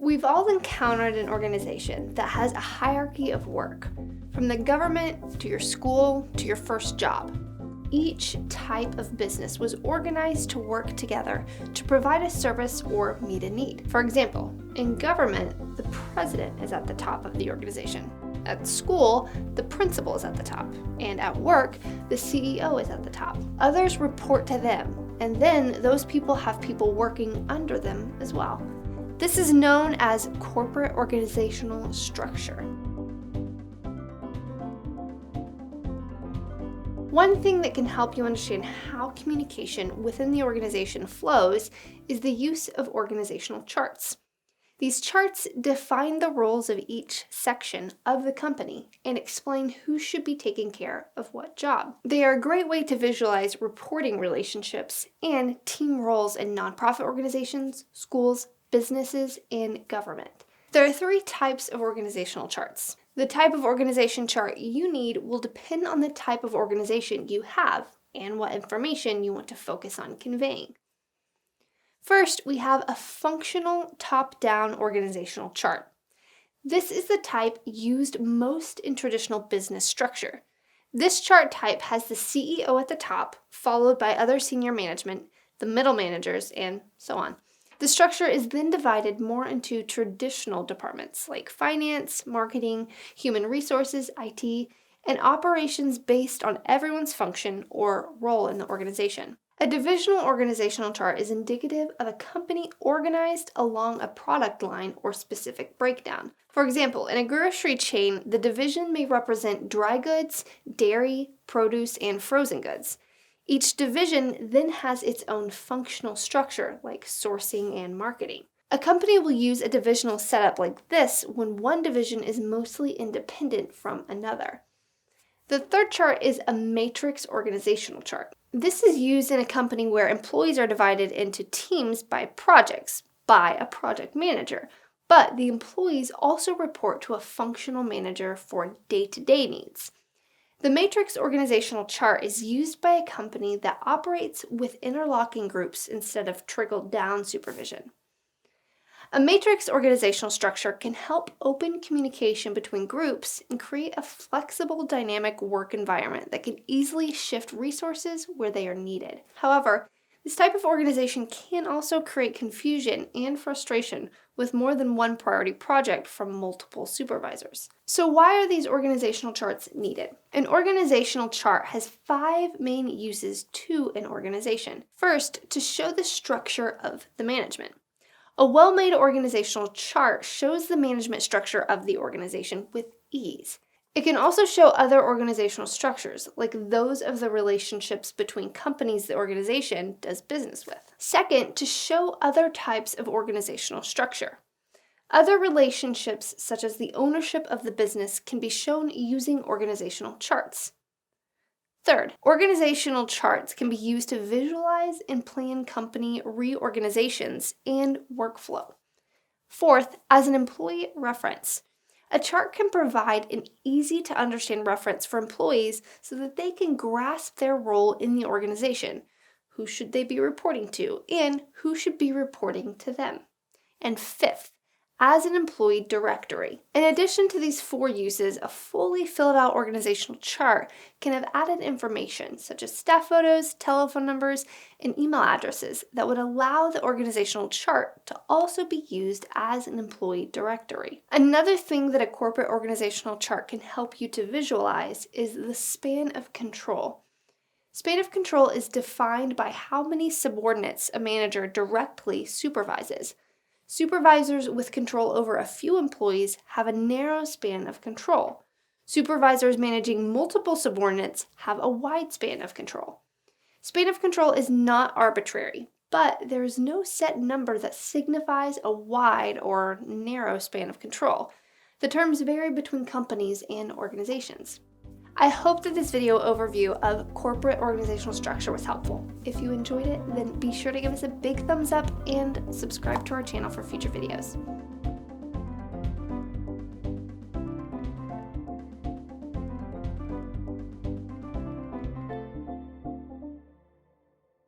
We've all encountered an organization that has a hierarchy of work, from the government to your school to your first job. Each type of business was organized to work together to provide a service or meet a need. For example, in government, the president is at the top of the organization. At school, the principal is at the top. And at work, the CEO is at the top. Others report to them, and then those people have people working under them as well. This is known as corporate organizational structure. One thing that can help you understand how communication within the organization flows is the use of organizational charts. These charts define the roles of each section of the company and explain who should be taking care of what job. They are a great way to visualize reporting relationships and team roles in nonprofit organizations, schools, businesses, and government. There are 3 types of organizational charts. The type of organization chart you need will depend on the type of organization you have and what information you want to focus on conveying. First, we have a functional top-down organizational chart. This is the type used most in traditional business structure. This chart type has the CEO at the top, followed by other senior management, the middle managers, and so on. The structure is then divided more into traditional departments like finance, marketing, human resources, IT, and operations based on everyone's function or role in the organization. A divisional organizational chart is indicative of a company organized along a product line or specific breakdown. For example, in a grocery chain, the division may represent dry goods, dairy, produce, and frozen goods. Each division then has its own functional structure, like sourcing and marketing. A company will use a divisional setup like this when one division is mostly independent from another. The third chart is a matrix organizational chart. This is used in a company where employees are divided into teams by projects, by a project manager, but the employees also report to a functional manager for day-to-day needs. The matrix organizational chart is used by a company that operates with interlocking groups instead of trickle-down supervision. A matrix organizational structure can help open communication between groups and create a flexible, dynamic work environment that can easily shift resources where they are needed. However, this type of organization can also create confusion and frustration with more than one priority project from multiple supervisors. So why are these organizational charts needed? An organizational chart has 5 main uses to an organization. First, to show the structure of the management. A well-made organizational chart shows the management structure of the organization with ease. It can also show other organizational structures, like those of the relationships between companies the organization does business with. Second, to show other types of organizational structure. Other relationships, such as the ownership of the business, can be shown using organizational charts. Third, organizational charts can be used to visualize and plan company reorganizations and workflow. Fourth, as an employee reference. A chart can provide an easy-to-understand reference for employees so that they can grasp their role in the organization, who should they be reporting to, and who should be reporting to them. And fifth, as an employee directory. In addition to these 4 uses, a fully filled out organizational chart can have added information such as staff photos, telephone numbers, and email addresses that would allow the organizational chart to also be used as an employee directory. Another thing that a corporate organizational chart can help you to visualize is the span of control. Span of control is defined by how many subordinates a manager directly supervises. Supervisors with control over a few employees have a narrow span of control. Supervisors managing multiple subordinates have a wide span of control. Span of control is not arbitrary, but there is no set number that signifies a wide or narrow span of control. The terms vary between companies and organizations. I hope that this video overview of corporate organizational structure was helpful. If you enjoyed it, then be sure to give us a big thumbs up and subscribe to our channel for future videos.